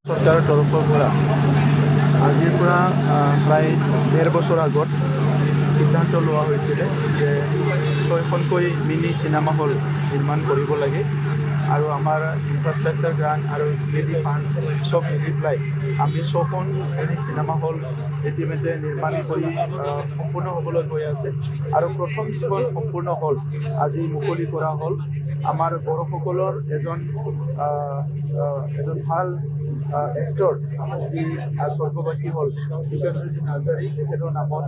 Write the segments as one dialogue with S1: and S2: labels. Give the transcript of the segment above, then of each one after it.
S1: চৰকাৰৰ তৰফৰ পৰা আজিৰ পৰা প্ৰায় 1.5 বছৰ আগত সিদ্ধান্ত লোৱা হৈছিলে যে 6খনকৈ মিনি চিনেমা হল নিৰ্মাণ কৰিব লাগে আৰু আমাৰ ইনফ্ৰাষ্ট্ৰাকচাৰ গ্ৰাণ্ট আৰু স্মৃতি ফাণ্ড চব মিলি পেলাই আমি 6খন মিনি চিনেমা হল ইতিমধ্যে নিৰ্মাণ কৰি সম্পূৰ্ণ হ'বলৈ গৈ আছে আৰু প্ৰথম যিখন সম্পূৰ্ণ হল আজি মুকলি কৰা হ'ল আমাৰ বড়োসকলৰ এজন ভাল এক্টৰ যি স্বৰ্গবাসী হ'ল দীপেন্দ্ৰজীত হাজাৰী তেখেতৰ নামত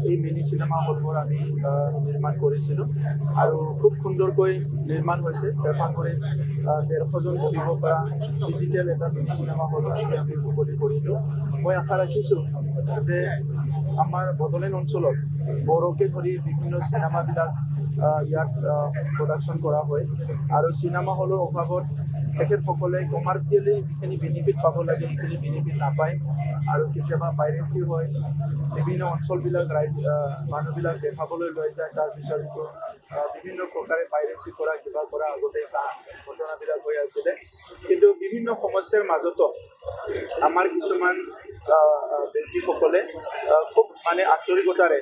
S1: এই মিনি চিনেমা হলবোৰ আমি নিৰ্মাণ কৰিছিলোঁ আৰু খুব সুন্দৰকৈ নিৰ্মাণ হৈছে বেপাকৰি 150জন বহিব পৰা ডিজিটেল এটা মিনি চিনেমা হল আমি মুকলি কৰিলোঁ। মই আশা ৰাখিছোঁ যে আমাৰ বড়োলেণ্ড অঞ্চলত বড়োকে ধৰি বিভিন্ন চিনেমাবিলাক ইয়াত প্ৰডাকশ্যন কৰা হয় আৰু চিনেমা হলৰ অভাৱত তেখেতসকলে কমাৰ্চিয়েলি যিখিনি বেনিফিট পাব লাগে সেইখিনি বেনিফিট নাপায় আৰু কেতিয়াবা পাইৰেচি হয় বিভিন্ন অঞ্চলবিলাক মানুহবিলাক দেখাবলৈ লৈ যায় তাৰ পিছত বিভিন্ন প্ৰকাৰে পাইৰেচি কৰা কিবা কৰা আগতে ঘটনাবিলাক হৈ আছিলে কিন্তু বিভিন্ন সমস্যাৰ মাজতো আমাৰ কিছুমান ব্যক্তিসকলে খুব আন্তৰিকতাৰে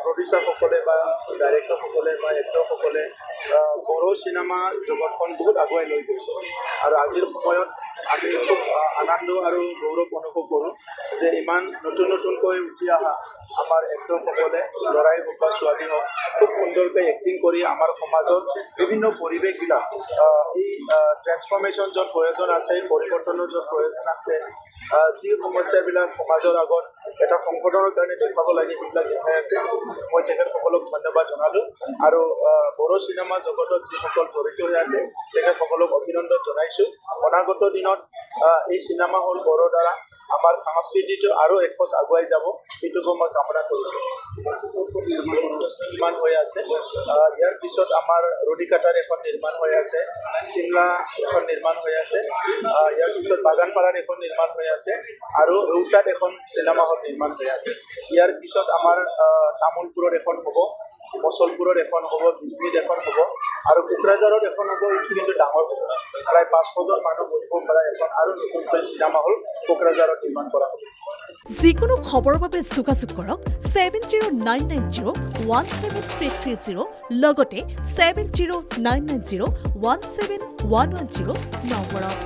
S1: প্ৰডিউচাৰসকলে বা ডাইৰেক্টৰসকলে বা এক্টৰসকলে বড়ো চিনেমা জগতখন বহুত আগুৱাই লৈ গৈছে আৰু আজিৰ সময়ত আমি খুব আনন্দ আৰু গৌৰৱ অনুভৱ কৰোঁ যে ইমান নতুনকৈ উঠি অহা আমাৰ এক্টৰসকলে ল'ৰাই হওক বা ছোৱালী হওক খুব সুন্দৰকৈ এক্টিং কৰি আমাৰ সমাজত বিভিন্ন পৰিৱেশবিলাক এই ট্ৰেন্সফৰ্মেশ্যন য'ত প্ৰয়োজন আছে পৰিৱৰ্তনৰ য'ত প্ৰয়োজন আছে যি সমস্যাবিলাক সমাজৰ আগত এটা সংশোধনৰ কাৰণে দেখুৱাব লাগে সেইবিলাক দেখাই আছে। মই তেখেতসকলক ধন্যবাদ জনালোঁ আৰু বড়ো চিনেমা জগতত যিসকল জড়িত হৈ আছে তেখেতসকলক অভিনন্দন জনাইছোঁ। অনাগত দিনত এই চিনেমা হল বড়োৰ দ্বাৰা আমাৰ সংস্কৃতিটো আৰু একখোজ আগুৱাই যাব সেইটোকো মই কামনা কৰিছোঁ। নিৰ্মাণ হৈ আছে ইয়াৰ পিছত আমাৰ ৰডিকাটাৰ এখন নিৰ্মাণ হৈ আছে, চিমলা এখন নিৰ্মাণ হৈ আছে, ইয়াৰ পিছত বাগানপাৰাত এখন নিৰ্মাণ হৈ আছে আৰু ৰৌতাত এখন চিনেমা হল নিৰ্মাণ হৈ আছে। ইয়াৰ পিছত আমাৰ তামোলপুৰত এখন হ'ব, মচলপুৰত এখন হ'ব, বিজনীত এখন হ'ব আৰু কোকৰাঝাৰত এখন হ'ব। এইটো কিন্তু ডাঙৰ হ'ব, প্ৰায় 500জন মানুহ বহিব পৰা এখন আৰু নতুনকৈ চিনেমা হল কোকৰাঝাৰত নিৰ্মাণ কৰা হ'ব।
S2: যিকোনো খবৰৰ বাবে যোগাযোগ কৰক 7099017330 লগতে 7099017110 নম্বৰত।